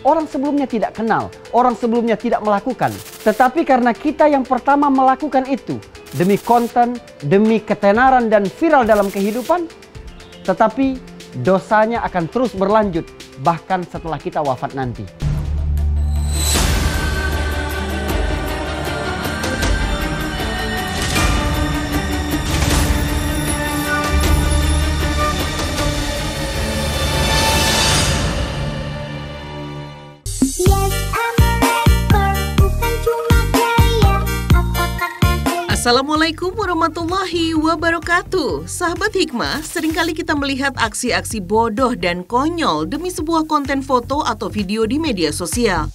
Orang sebelumnya tidak kenal, orang sebelumnya tidak melakukan. Tetapi karena kita yang pertama melakukan itu, demi konten, demi ketenaran dan viral dalam kehidupan, tetapi dosanya akan terus berlanjut, bahkan setelah kita wafat nanti. Assalamualaikum warahmatullahi wabarakatuh. Sahabat Hikmah, seringkali kita melihat aksi-aksi bodoh dan konyol demi sebuah konten foto atau video di media sosial.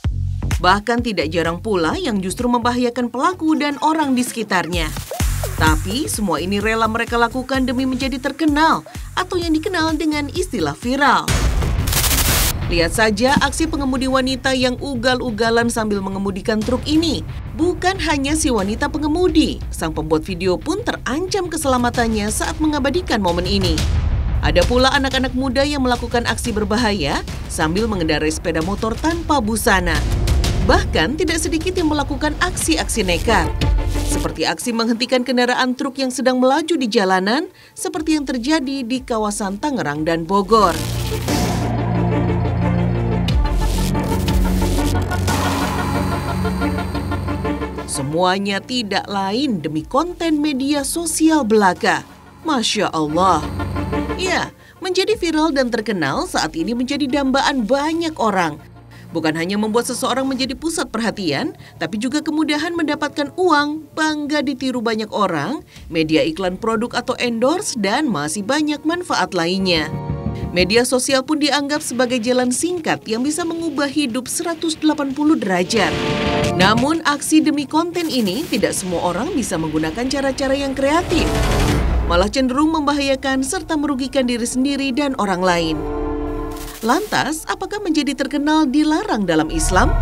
Bahkan tidak jarang pula yang justru membahayakan pelaku dan orang di sekitarnya. Tapi semua ini rela mereka lakukan demi menjadi terkenal atau yang dikenal dengan istilah viral. Lihat saja aksi pengemudi wanita yang ugal-ugalan sambil mengemudikan truk ini. Bukan hanya si wanita pengemudi, sang pembuat video pun terancam keselamatannya saat mengabadikan momen ini. Ada pula anak-anak muda yang melakukan aksi berbahaya sambil mengendarai sepeda motor tanpa busana. Bahkan tidak sedikit yang melakukan aksi-aksi nekat. Seperti aksi menghentikan kendaraan truk yang sedang melaju di jalanan, seperti yang terjadi di kawasan Tangerang dan Bogor. Semuanya tidak lain demi konten media sosial belaka. Masya Allah. Ya, menjadi viral dan terkenal saat ini menjadi dambaan banyak orang. Bukan hanya membuat seseorang menjadi pusat perhatian, tapi juga kemudahan mendapatkan uang, bangga ditiru banyak orang, media iklan produk atau endorse, dan masih banyak manfaat lainnya. Media sosial pun dianggap sebagai jalan singkat yang bisa mengubah hidup 180 derajat. Namun aksi demi konten ini tidak semua orang bisa menggunakan cara-cara yang kreatif. Malah cenderung membahayakan serta merugikan diri sendiri dan orang lain. Lantas, apakah menjadi terkenal dilarang dalam Islam?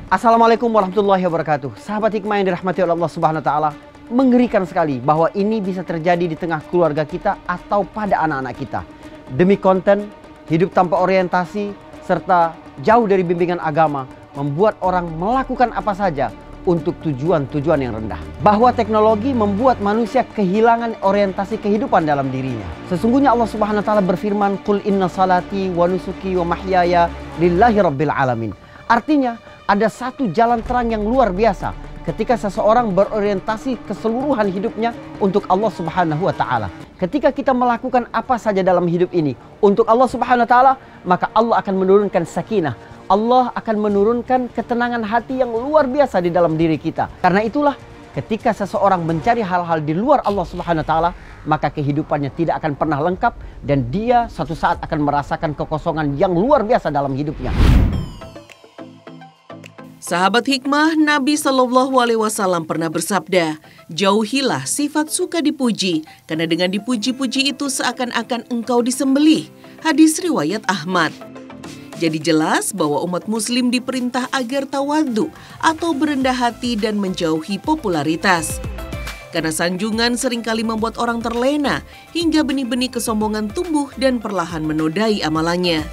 Assalamualaikum warahmatullahi wabarakatuh. Sahabat Hikmah yang dirahmati oleh Allah Subhanahu wa taala, mengerikan sekali bahwa ini bisa terjadi di tengah keluarga kita atau pada anak-anak kita. Demi konten, hidup tanpa orientasi, serta jauh dari bimbingan agama, membuat orang melakukan apa saja untuk tujuan-tujuan yang rendah. Bahwa teknologi membuat manusia kehilangan orientasi kehidupan dalam dirinya. Sesungguhnya Allah Subhanahu wa taala berfirman, "Qul inna salati wa nusuki wa mahyaya lillahi rabbil alamin." Artinya, ada satu jalan terang yang luar biasa ketika seseorang berorientasi keseluruhan hidupnya untuk Allah Subhanahu wa taala. Ketika kita melakukan apa saja dalam hidup ini untuk Allah Subhanahu wa taala, maka Allah akan menurunkan sakinah. Allah akan menurunkan ketenangan hati yang luar biasa di dalam diri kita. Karena itulah ketika seseorang mencari hal-hal di luar Allah Subhanahu wa taala, maka kehidupannya tidak akan pernah lengkap dan dia suatu saat akan merasakan kekosongan yang luar biasa dalam hidupnya. Sahabat Hikmah, Nabi SAW pernah bersabda, jauhilah sifat suka dipuji, karena dengan dipuji-puji itu seakan-akan engkau disembelih. Hadis riwayat Ahmad. Jadi jelas bahwa umat muslim diperintah agar tawadhu atau berendah hati dan menjauhi popularitas. Karena sanjungan seringkali membuat orang terlena hingga benih-benih kesombongan tumbuh dan perlahan menodai amalannya.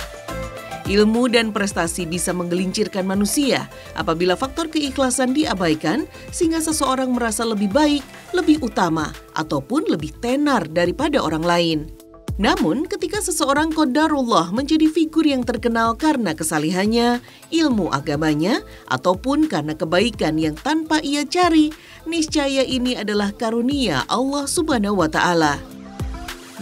Ilmu dan prestasi bisa menggelincirkan manusia apabila faktor keikhlasan diabaikan sehingga seseorang merasa lebih baik, lebih utama, ataupun lebih tenar daripada orang lain. Namun ketika seseorang qadarullah menjadi figur yang terkenal karena kesalihannya, ilmu agamanya, ataupun karena kebaikan yang tanpa ia cari, niscaya ini adalah karunia Allah Subhanahu wa taala.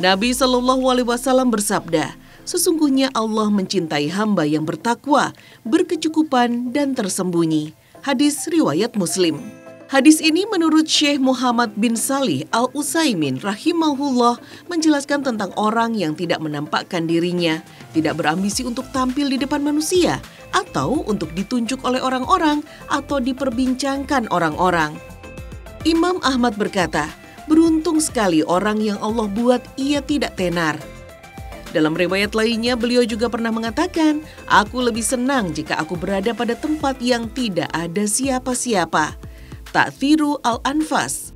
Nabi SAW bersabda, sesungguhnya Allah mencintai hamba yang bertakwa, berkecukupan, dan tersembunyi. Hadis riwayat Muslim. Hadis ini menurut Syekh Muhammad bin Salih Al-Utsaimin rahimahullah menjelaskan tentang orang yang tidak menampakkan dirinya, tidak berambisi untuk tampil di depan manusia, atau untuk ditunjuk oleh orang-orang atau diperbincangkan orang-orang. Imam Ahmad berkata, beruntung sekali orang yang Allah buat ia tidak tenar. Dalam riwayat lainnya, beliau juga pernah mengatakan, aku lebih senang jika aku berada pada tempat yang tidak ada siapa-siapa. Ta'thiru al-anfas.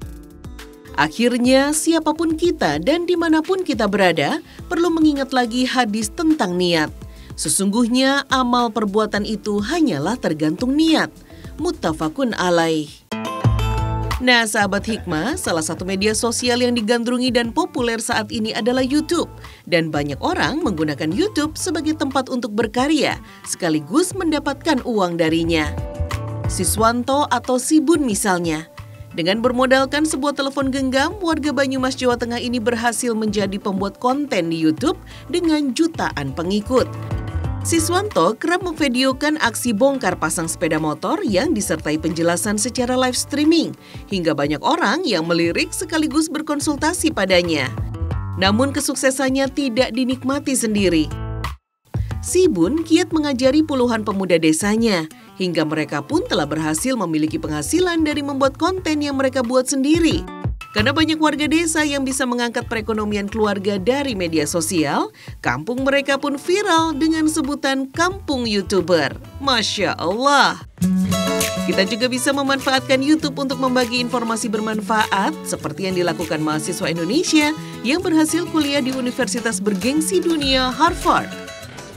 Akhirnya, siapapun kita dan dimanapun kita berada, perlu mengingat lagi hadis tentang niat. Sesungguhnya amal perbuatan itu hanyalah tergantung niat. Muttafaqun alaih. Nah, sahabat hikmah, salah satu media sosial yang digandrungi dan populer saat ini adalah YouTube. Dan banyak orang menggunakan YouTube sebagai tempat untuk berkarya, sekaligus mendapatkan uang darinya. Siswanto atau Sibun misalnya. Dengan bermodalkan sebuah telepon genggam, warga Banyumas, Jawa Tengah ini berhasil menjadi pembuat konten di YouTube dengan jutaan pengikut. Siswanto kerap memvideokan aksi bongkar pasang sepeda motor yang disertai penjelasan secara live streaming, hingga banyak orang yang melirik sekaligus berkonsultasi padanya. Namun kesuksesannya tidak dinikmati sendiri. Sibun giat mengajari puluhan pemuda desanya, hingga mereka pun telah berhasil memiliki penghasilan dari membuat konten yang mereka buat sendiri. Karena banyak warga desa yang bisa mengangkat perekonomian keluarga dari media sosial, kampung mereka pun viral dengan sebutan Kampung YouTuber. Masya Allah. Kita juga bisa memanfaatkan YouTube untuk membagi informasi bermanfaat seperti yang dilakukan mahasiswa Indonesia yang berhasil kuliah di universitas bergengsi dunia Harvard.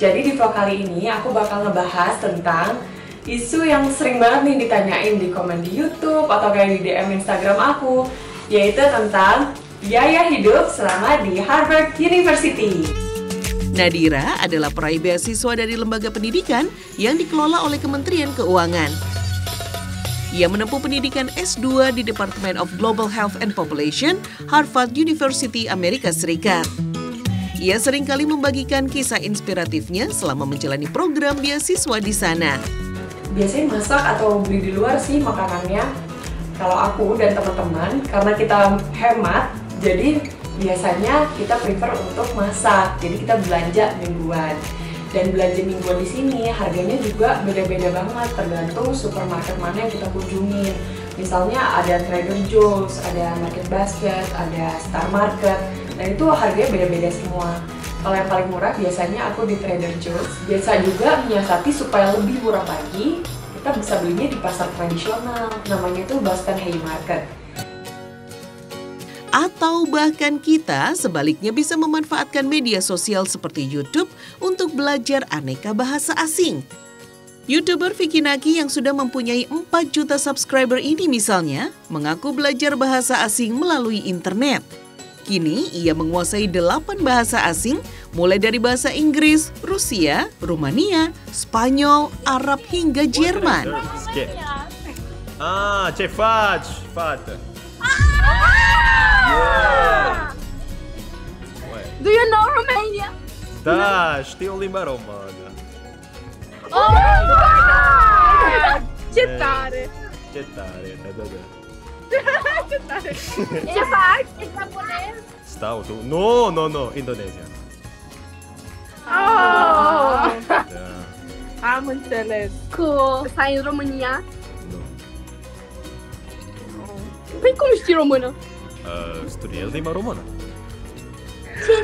Jadi di vlog kali ini aku bakal ngebahas tentang isu yang sering banget nih ditanyain di komen di YouTube atau kayak di DM Instagram aku, yaitu tentang biaya hidup selama di Harvard University. Nadira adalah peraih beasiswa dari lembaga pendidikan yang dikelola oleh Kementerian Keuangan. Ia menempuh pendidikan S2 di Department of Global Health and Population, Harvard University, Amerika Serikat. Ia seringkali membagikan kisah inspiratifnya selama menjalani program beasiswa di sana. Biasanya masak atau beli di luar sih makanannya. Kalau aku dan teman-teman, karena kita hemat, jadi biasanya kita prefer untuk masak. Jadi kita belanja mingguan. Dan belanja mingguan di sini harganya juga beda-beda banget, tergantung supermarket mana yang kita kunjungin. Misalnya ada Trader Joe's, ada Market Basket, ada Star Market, dan itu harganya beda-beda semua. Kalau yang paling murah biasanya aku di Trader Joe's. Biasa juga menyiasati supaya lebih murah lagi, kita bisa belinya di pasar tradisional, namanya itu Boston Haymarket. Atau bahkan kita sebaliknya bisa memanfaatkan media sosial seperti YouTube untuk belajar aneka bahasa asing. YouTuber Vicky Naki yang sudah mempunyai 4 juta subscriber ini misalnya, mengaku belajar bahasa asing melalui internet. Kini ia menguasai 8 bahasa asing, mulai dari bahasa Inggris, Rusia, Rumania, Spanyol, Arab hingga Jerman. Ce faci, fată? Do you know Romania? Da, știu limba română. Oh my God! Ce tare! Ce tare, da. Ce tare! Ce faci? E japonez? Stau tu. Nu, Indonezia. Oh! Da. Am înțeles. Cool. Stai în România? Nu. Păi cum știi română? Studiez limba română. Ce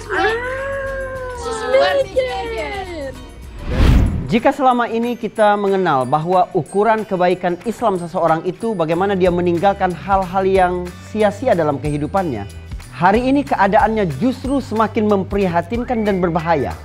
șmecher! Jika selama ini kita mengenal bahwa ukuran kebaikan Islam seseorang itu bagaimana dia meninggalkan hal-hal yang sia-sia dalam kehidupannya, hari ini keadaannya justru semakin memprihatinkan dan berbahaya,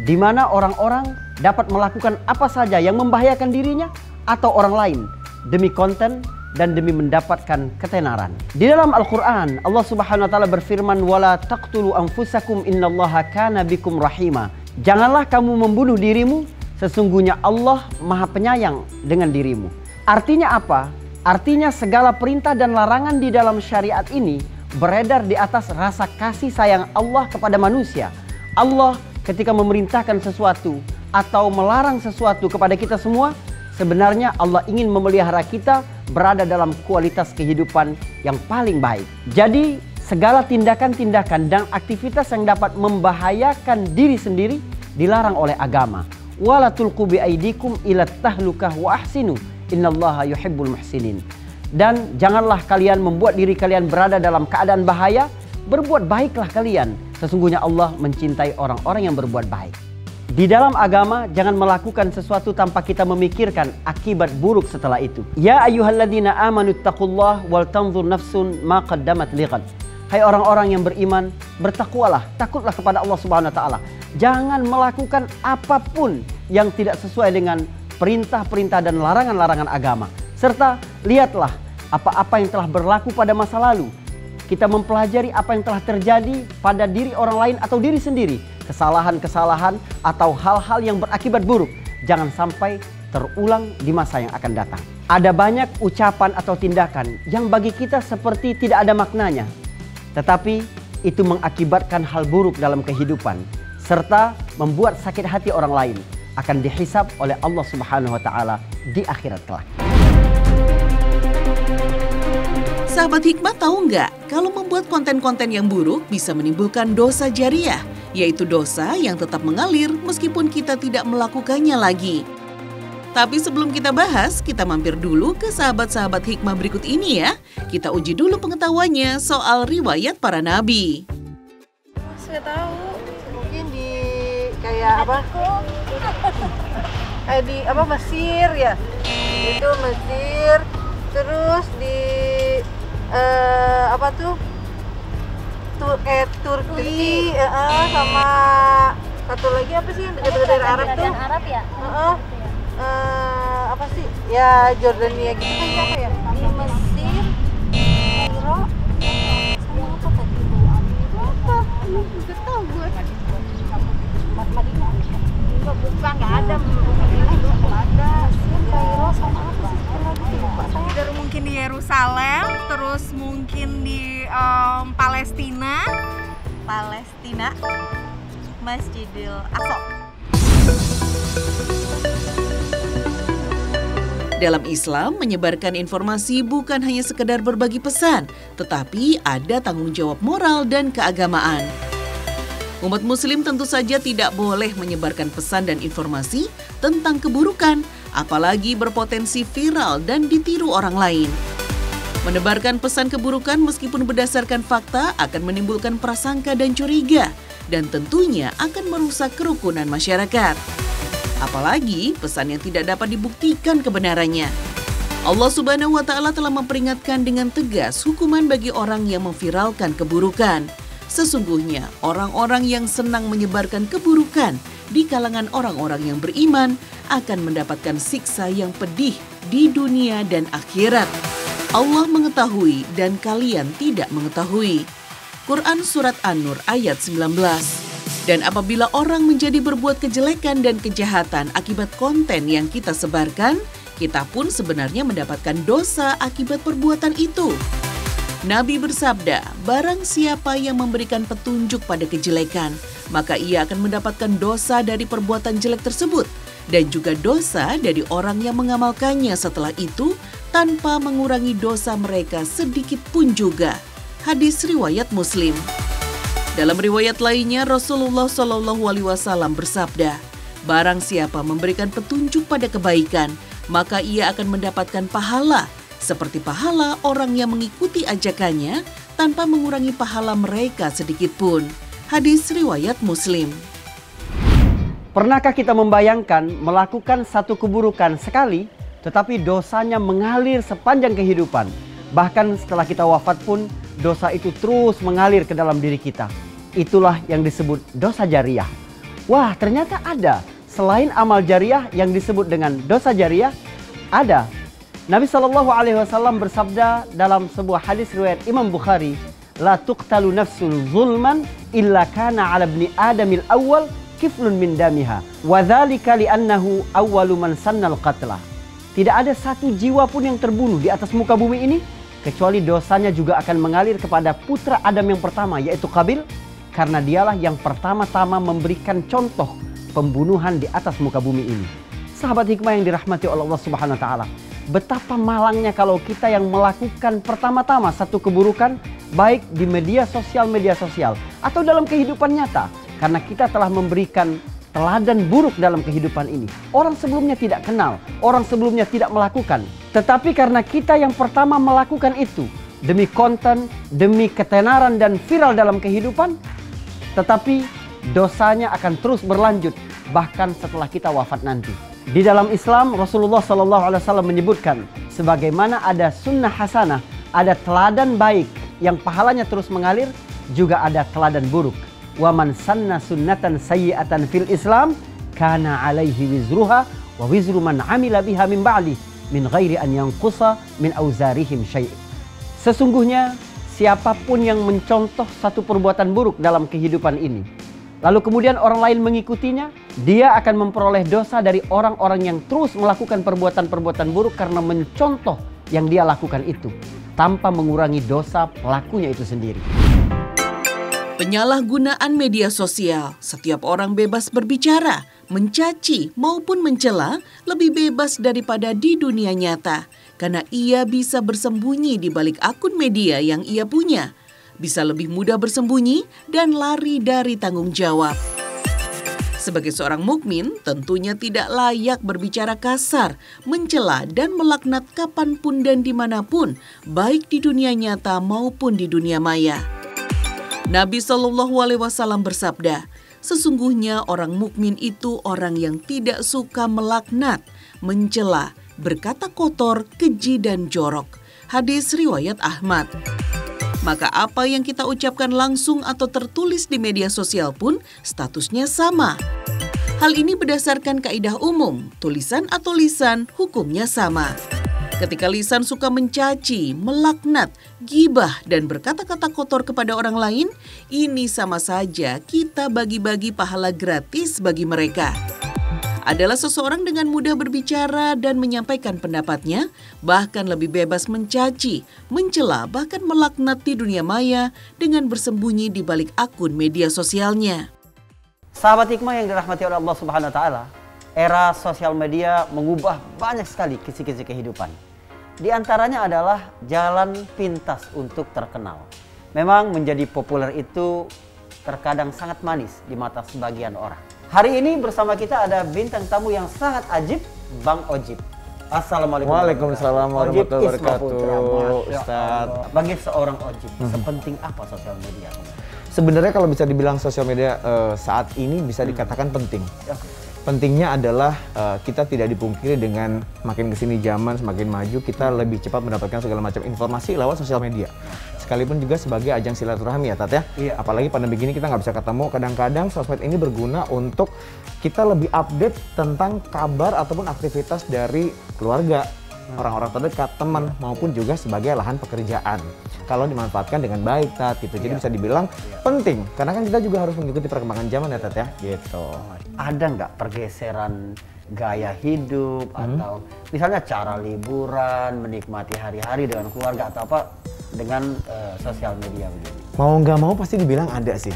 di mana orang-orang dapat melakukan apa saja yang membahayakan dirinya atau orang lain demi konten dan demi mendapatkan ketenaran. Di dalam Al-Quran, Allah Subhanahu wa Ta'ala berfirman, "Wala taqtulu anfusakum innallaha kana bikum rahima." Janganlah kamu membunuh dirimu, sesungguhnya Allah Maha Penyayang dengan dirimu. Artinya apa? Artinya segala perintah dan larangan di dalam syariat ini beredar di atas rasa kasih sayang Allah kepada manusia. Allah ketika memerintahkan sesuatu atau melarang sesuatu kepada kita semua, sebenarnya Allah ingin memelihara kita berada dalam kualitas kehidupan yang paling baik. Jadi segala tindakan-tindakan dan aktivitas yang dapat membahayakan diri sendiri dilarang oleh agama. Wala tulqu bi aidikum ila tahlukah wa ahsinu innallaha yuhibbul muhsinin. Dan janganlah kalian membuat diri kalian berada dalam keadaan bahaya, berbuat baiklah kalian. Sesungguhnya Allah mencintai orang-orang yang berbuat baik. Di dalam agama, jangan melakukan sesuatu tanpa kita memikirkan akibat buruk setelah itu. Ya ayyuhalladzina amanu taqullah wal tanzur nafsun ma qaddamat lighad. Hai orang-orang yang beriman, bertakwalah, takutlah kepada Allah Subhanahu wa Ta'ala. Jangan melakukan apapun yang tidak sesuai dengan perintah-perintah dan larangan-larangan agama. Serta lihatlah apa-apa yang telah berlaku pada masa lalu. Kita mempelajari apa yang telah terjadi pada diri orang lain atau diri sendiri. Kesalahan-kesalahan atau hal-hal yang berakibat buruk. Jangan sampai terulang di masa yang akan datang. Ada banyak ucapan atau tindakan yang bagi kita seperti tidak ada maknanya. Tetapi itu mengakibatkan hal buruk dalam kehidupan. Serta membuat sakit hati orang lain. Akan dihisab oleh Allah Subhanahu wa Ta'ala di akhirat kelak. Sahabat Hikmah tahu nggak kalau membuat konten-konten yang buruk bisa menimbulkan dosa jariah, yaitu dosa yang tetap mengalir meskipun kita tidak melakukannya lagi. Tapi sebelum kita bahas, kita mampir dulu ke sahabat-sahabat Hikmah berikut ini ya. Kita uji dulu pengetahuannya soal riwayat para nabi. Saya tahu, mungkin di kayak apa? Kayak di apa Mesir ya? Itu Mesir, terus di apa tuh? Turki, sama satu lagi apa sih yang dekat-dekat dari Arab tuh? Arab ya? Apa sih? Ya Jordania gitu kan apa ya? Di Mesir, Kairo, sama apa tadi? Apa? Nggak tahu gue. Madinah. Enggak, bukan, nggak ada. Madinah nggak ada. Mesir, Kairo, sama apa sih? Baru mungkin di Yerusalem, terus mungkin di Palestina, Masjidil Aqsa. Dalam Islam, menyebarkan informasi bukan hanya sekedar berbagi pesan, tetapi ada tanggung jawab moral dan keagamaan. Umat muslim tentu saja tidak boleh menyebarkan pesan dan informasi tentang keburukan, apalagi berpotensi viral dan ditiru orang lain. Menebarkan pesan keburukan meskipun berdasarkan fakta akan menimbulkan prasangka dan curiga, dan tentunya akan merusak kerukunan masyarakat. Apalagi pesan yang tidak dapat dibuktikan kebenarannya. Allah Subhanahu wa Ta'ala telah memperingatkan dengan tegas hukuman bagi orang yang memviralkan keburukan. Sesungguhnya orang-orang yang senang menyebarkan keburukan di kalangan orang-orang yang beriman akan mendapatkan siksa yang pedih di dunia dan akhirat. Allah mengetahui dan kalian tidak mengetahui. Quran Surat An-Nur ayat 19. Dan apabila orang menjadi berbuat kejelekan dan kejahatan akibat konten yang kita sebarkan, kita pun sebenarnya mendapatkan dosa akibat perbuatan itu. Nabi bersabda, barang siapa yang memberikan petunjuk pada kejelekan, maka ia akan mendapatkan dosa dari perbuatan jelek tersebut, dan juga dosa dari orang yang mengamalkannya setelah itu tanpa mengurangi dosa mereka sedikit pun juga. Hadis riwayat Muslim. Dalam riwayat lainnya, Rasulullah SAW bersabda, barang siapa memberikan petunjuk pada kebaikan, maka ia akan mendapatkan pahala, seperti pahala orang yang mengikuti ajakannya tanpa mengurangi pahala mereka sedikit pun. Hadis riwayat Muslim. Pernahkah kita membayangkan melakukan satu keburukan sekali, tetapi dosanya mengalir sepanjang kehidupan? Bahkan setelah kita wafat pun, dosa itu terus mengalir ke dalam diri kita. Itulah yang disebut dosa jariah. Wah, ternyata ada. Selain amal jariah yang disebut dengan dosa jariah, ada. Nabi SAW bersabda dalam sebuah hadis riwayat Imam Bukhari, La tuqtalu nafsun zulman illa kana ala ibni adamil awal kiflun min damiha. Wa dhalika li'annahu awwalu man sannal qatla. Tidak ada satu jiwa pun yang terbunuh di atas muka bumi ini, kecuali dosanya juga akan mengalir kepada putra Adam yang pertama, yaitu Qabil, karena dialah yang pertama-tama memberikan contoh pembunuhan di atas muka bumi ini. Sahabat hikmah yang dirahmati oleh Allah Subhanahu wa Ta'ala, betapa malangnya kalau kita yang melakukan pertama-tama satu keburukan, baik di media sosial atau dalam kehidupan nyata, karena kita telah memberikan teladan buruk dalam kehidupan ini. Orang sebelumnya tidak kenal, orang sebelumnya tidak melakukan, tetapi karena kita yang pertama melakukan itu, demi konten, demi ketenaran dan viral dalam kehidupan, tetapi dosanya akan terus berlanjut bahkan setelah kita wafat nanti. Di dalam Islam, Rasulullah SAW menyebutkan, sebagaimana ada sunnah hasanah, ada teladan baik yang pahalanya terus mengalir, juga ada teladan buruk wa man sanna sunnatan sayyi'atan fil Islam kana alaihi wizruha wa wizru man amila biha min ba'di min ghairi an yanqusa min auzarihim syai'. Sesungguhnya siapapun yang mencontoh satu perbuatan buruk dalam kehidupan ini, lalu kemudian orang lain mengikutinya, dia akan memperoleh dosa dari orang-orang yang terus melakukan perbuatan-perbuatan buruk karena mencontoh yang dia lakukan itu, tanpa mengurangi dosa pelakunya itu sendiri. Penyalahgunaan media sosial, setiap orang bebas berbicara, mencaci maupun mencela lebih bebas daripada di dunia nyata. Karena ia bisa bersembunyi di balik akun media yang ia punya. Bisa lebih mudah bersembunyi dan lari dari tanggung jawab. Sebagai seorang mukmin, tentunya tidak layak berbicara kasar, mencela dan melaknat kapanpun dan dimanapun, baik di dunia nyata maupun di dunia maya. Nabi SAW bersabda, sesungguhnya orang mukmin itu orang yang tidak suka melaknat, mencela, berkata kotor, keji dan jorok. Hadis riwayat Ahmad. Maka apa yang kita ucapkan langsung atau tertulis di media sosial pun statusnya sama. Hal ini berdasarkan kaidah umum, tulisan atau lisan hukumnya sama. Ketika lisan suka mencaci, melaknat, gibah, dan berkata-kata kotor kepada orang lain, ini sama saja kita bagi-bagi pahala gratis bagi mereka. Adalah seseorang dengan mudah berbicara dan menyampaikan pendapatnya, bahkan lebih bebas mencaci, mencela, bahkan melaknat di dunia maya dengan bersembunyi di balik akun media sosialnya. Sahabat hikmah yang dirahmati oleh Allah Subhanahu wa taala, era sosial media mengubah banyak sekali kisi-kisi kehidupan. Di antaranya adalah jalan pintas untuk terkenal. Memang menjadi populer itu terkadang sangat manis di mata sebagian orang. Hari ini bersama kita ada bintang tamu yang sangat ajib, Bang Ojib. Assalamualaikum. Waalaikumsalam warahmatullahi wabarakatuh, Ustaz. Bagi seorang Ojib, sepenting apa sosial media? Sebenarnya kalau bisa dibilang sosial media saat ini bisa dikatakan penting. Pentingnya adalah kita tidak dipungkiri dengan makin kesini zaman semakin maju, kita lebih cepat mendapatkan segala macam informasi lewat sosial media. Sekalipun juga sebagai ajang silaturahmi ya Tat ya. Iya. Apalagi pandemi gini kita nggak bisa ketemu, kadang-kadang sosmed ini berguna untuk kita lebih update tentang kabar ataupun aktivitas dari keluarga, orang-orang terdekat, teman, maupun juga sebagai lahan pekerjaan. Kalau dimanfaatkan dengan baik, Tat, gitu. Jadi bisa dibilang penting, karena kan kita juga harus mengikuti perkembangan zaman ya, Tat ya. Gitu. Ada nggak pergeseran gaya hidup atau misalnya cara liburan, menikmati hari-hari dengan keluarga atau apa dengan sosial media begitu? Mau nggak mau pasti dibilang ada sih.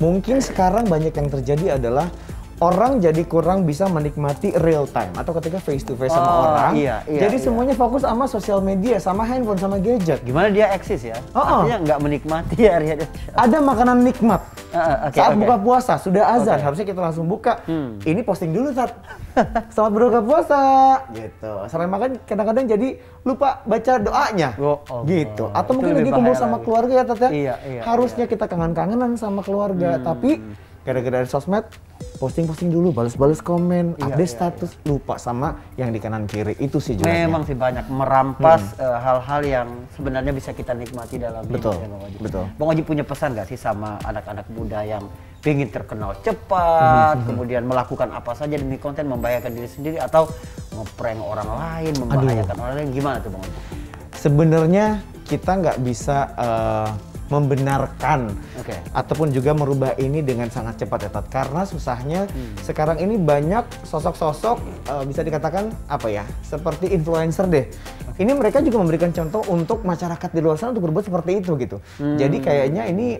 Mungkin sekarang banyak yang terjadi adalah orang jadi kurang bisa menikmati real time atau ketika face to face sama orang. Jadi semuanya fokus sama sosial media, sama handphone, sama gadget. Gimana dia eksis ya? Artinya nggak menikmati hari-hari. Ada makanan nikmat. Saat buka puasa sudah azan, harusnya kita langsung buka. Ini posting dulu saat selamat berbuka puasa. Gitu. Selain makan kadang-kadang jadi lupa baca doanya. Gitu. Atau mungkin lagi kumpul sama keluarga ya Tat ya. Harusnya kita kangen-kangenan sama keluarga, tapi gara-gara dari sosmed posting dulu, balas-balas komen, update status, lupa sama yang di kanan kiri. Itu sih juga. Memang sih banyak merampas hal-hal yang sebenarnya bisa kita nikmati dalam hidup. Betul. Bang Ojib punya pesan nggak sih sama anak-anak muda yang ingin terkenal cepat, kemudian melakukan apa saja demi konten, membahayakan diri sendiri atau ngeprank orang lain, membahayakan orang lain, gimana tuh Bang Ojib? Sebenarnya kita nggak bisa membenarkan ataupun juga merubah ini dengan sangat cepat ya Tat, karena susahnya sekarang ini banyak sosok-sosok bisa dikatakan apa ya, seperti influencer deh. Ini mereka juga memberikan contoh untuk masyarakat di luar sana untuk berbuat seperti itu gitu. Jadi kayaknya ini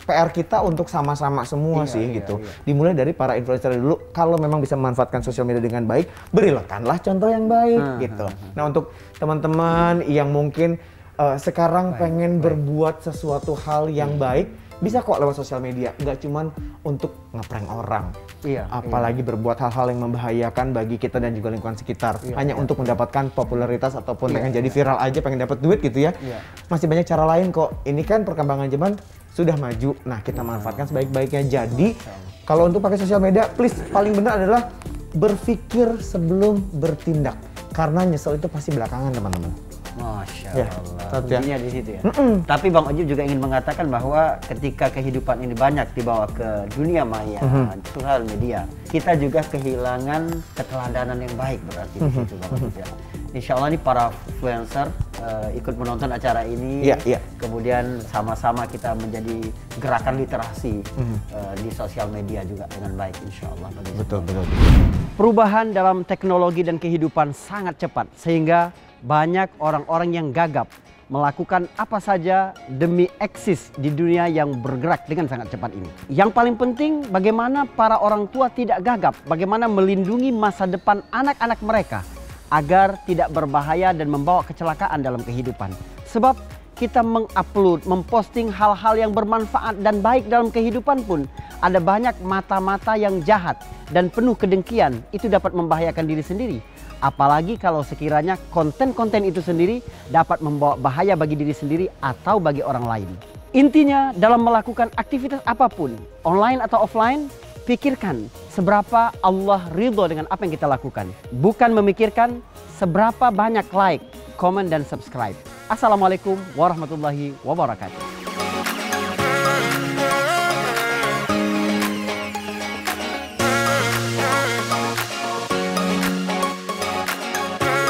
PR kita untuk sama-sama semua gitu. Dimulai dari para influencer dulu, kalau memang bisa memanfaatkan sosial media dengan baik, berikanlah contoh yang baik gitu. Nah untuk teman-teman yang mungkin sekarang pengen berbuat sesuatu hal yang baik, bisa kok lewat sosial media, nggak cuman untuk ngeprank orang, apalagi berbuat hal-hal yang membahayakan bagi kita dan juga lingkungan sekitar, hanya untuk mendapatkan popularitas ataupun pengen jadi viral aja, pengen dapat duit gitu ya. Masih banyak cara lain kok. Ini kan perkembangan zaman sudah maju, nah kita manfaatkan sebaik-baiknya. Jadi kalau untuk pakai sosial media, please paling benar adalah berpikir sebelum bertindak, karena nyesel itu pasti belakangan teman-teman. Masya Ya, Allah. satu ya. Kuncinya di situ ya. Tapi Bang Ojib juga ingin mengatakan bahwa ketika kehidupan ini banyak dibawa ke dunia maya, sosial media, kita juga kehilangan keteladanan yang baik berarti di situ Bang Ojib ya. Insya Allah nih para influencer ikut menonton acara ini, kemudian sama-sama kita menjadi gerakan literasi di sosial media juga dengan baik insya Allah. Betul. Perubahan dalam teknologi dan kehidupan sangat cepat sehingga banyak orang-orang yang gagap melakukan apa saja demi eksis di dunia yang bergerak dengan sangat cepat ini. Yang paling penting bagaimana para orang tua tidak gagap, bagaimana melindungi masa depan anak-anak mereka agar tidak berbahaya dan membawa kecelakaan dalam kehidupan. Sebab kita mengupload, memposting hal-hal yang bermanfaat dan baik dalam kehidupan pun ada banyak mata-mata yang jahat dan penuh kedengkian, itu dapat membahayakan diri sendiri. Apalagi kalau sekiranya konten-konten itu sendiri dapat membawa bahaya bagi diri sendiri atau bagi orang lain. Intinya dalam melakukan aktivitas apapun, online atau offline, pikirkan seberapa Allah ridho dengan apa yang kita lakukan. Bukan memikirkan seberapa banyak like, komen, dan subscribe. Assalamualaikum warahmatullahi wabarakatuh.